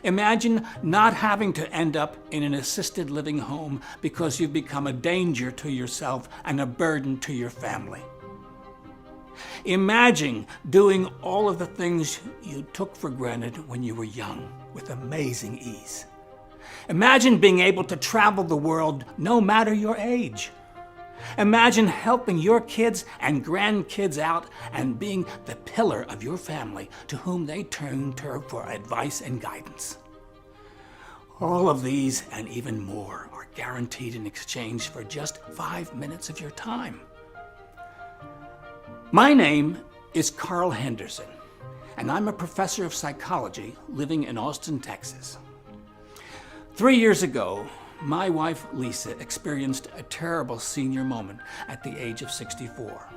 Imagine not having to end up in an assisted living home because you've become a danger to yourself and a burden to your family. Imagine doing all of the things you took for granted when you were young with amazing ease. Imagine being able to travel the world no matter your age. Imagine helping your kids and grandkids out and being the pillar of your family to whom they turn to for advice and guidance. All of these and even more are guaranteed in exchange for just 5 minutes of your time. My name is Carl Henderson, and I'm a professor of psychology living in Austin, Texas. 3 years ago, my wife Lisa experienced a terrible senior moment at the age of 64.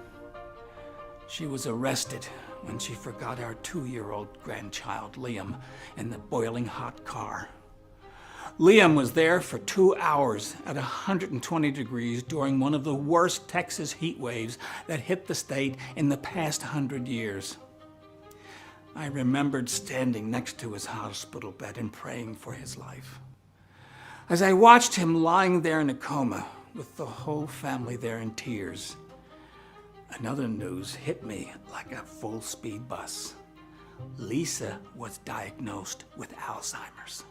She was arrested when she forgot our 2-year-old grandchild, Liam, in the boiling hot car. Liam was there for 2 hours at 120 degrees during one of the worst Texas heat waves that hit the state in the past 100 years. I remembered standing next to his hospital bed and praying for his life. As I watched him lying there in a coma with the whole family there in tears, another news hit me like a full-speed bus. Lisa was diagnosed with Alzheimer's.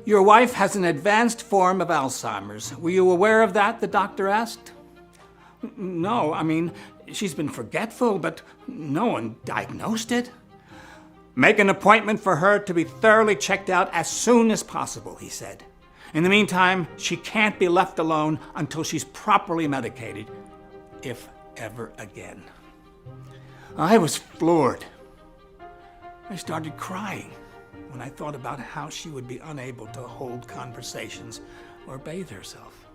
Your wife has an advanced form of Alzheimer's. Were you aware of that? The doctor asked. No, I mean, she's been forgetful, but no one diagnosed it. Make an appointment for her to be thoroughly checked out as soon as possible, he said. In the meantime, she can't be left alone until she's properly medicated, if ever again. I was floored. I started crying when I thought about how she would be unable to hold conversations or bathe herself.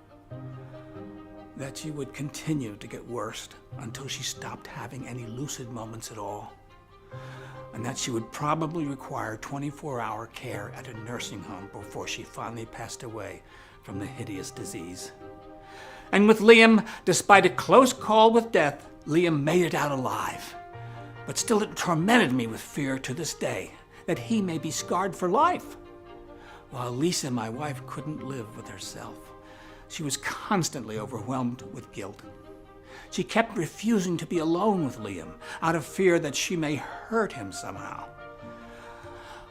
That she would continue to get worse until she stopped having any lucid moments at all. And that she would probably require 24-hour care at a nursing home before she finally passed away from the hideous disease. And with Liam, despite a close call with death, Liam made it out alive. But still it tormented me with fear to this day that he may be scarred for life. While Lisa, my wife, couldn't live with herself, she was constantly overwhelmed with guilt. She kept refusing to be alone with Liam out of fear that she may hurt him somehow.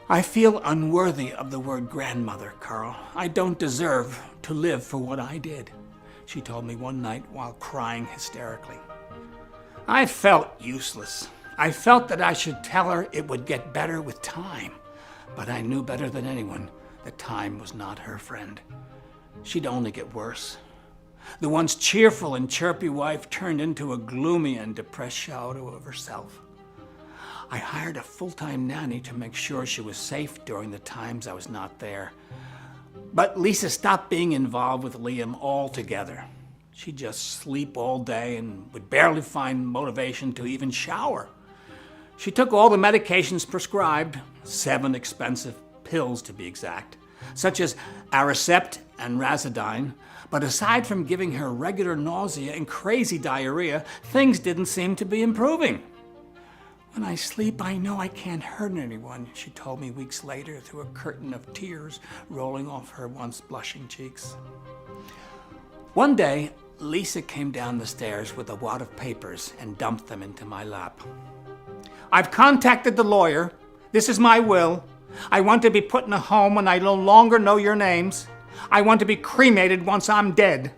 I feel unworthy of the word grandmother, Carl. I don't deserve to live for what I did, she told me one night while crying hysterically. I felt useless. I felt that I should tell her it would get better with time, but I knew better than anyone that time was not her friend. She'd only get worse. The once cheerful and chirpy wife turned into a gloomy and depressed shadow of herself. I hired a full-time nanny to make sure she was safe during the times I was not there. But Lisa stopped being involved with Liam altogether. She'd just sleep all day and would barely find motivation to even shower. She took all the medications prescribed, 7 expensive pills to be exact, such as Aricept and Razidine, but aside from giving her regular nausea and crazy diarrhea, things didn't seem to be improving. When I sleep, I know I can't hurt anyone, she told me weeks later through a curtain of tears rolling off her once blushing cheeks. One day, Lisa came down the stairs with a wad of papers and dumped them into my lap. I've contacted the lawyer. This is my will. I want to be put in a home when I no longer know your names. I want to be cremated once I'm dead.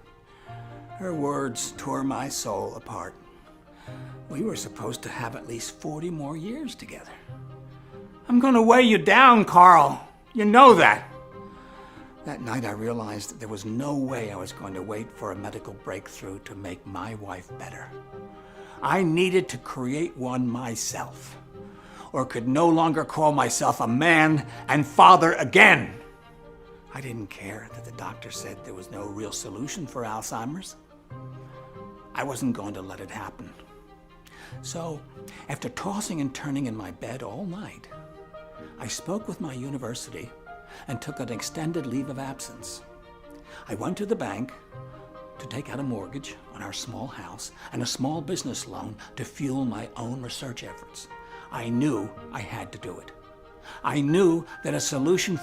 Her words tore my soul apart. We were supposed to have at least 40 more years together. I'm going to weigh you down, Carl. You know that. That night I realized that there was no way I was going to wait for a medical breakthrough to make my wife better. I needed to create one myself, or could no longer call myself a man and father again. I didn't care that the doctor said there was no real solution for Alzheimer's. I wasn't going to let it happen. So, after tossing and turning in my bed all night, I spoke with my university and took an extended leave of absence. I went to the bank to take out a mortgage on our small house and a small business loan to fuel my own research efforts. I knew I had to do it. I knew that a solution for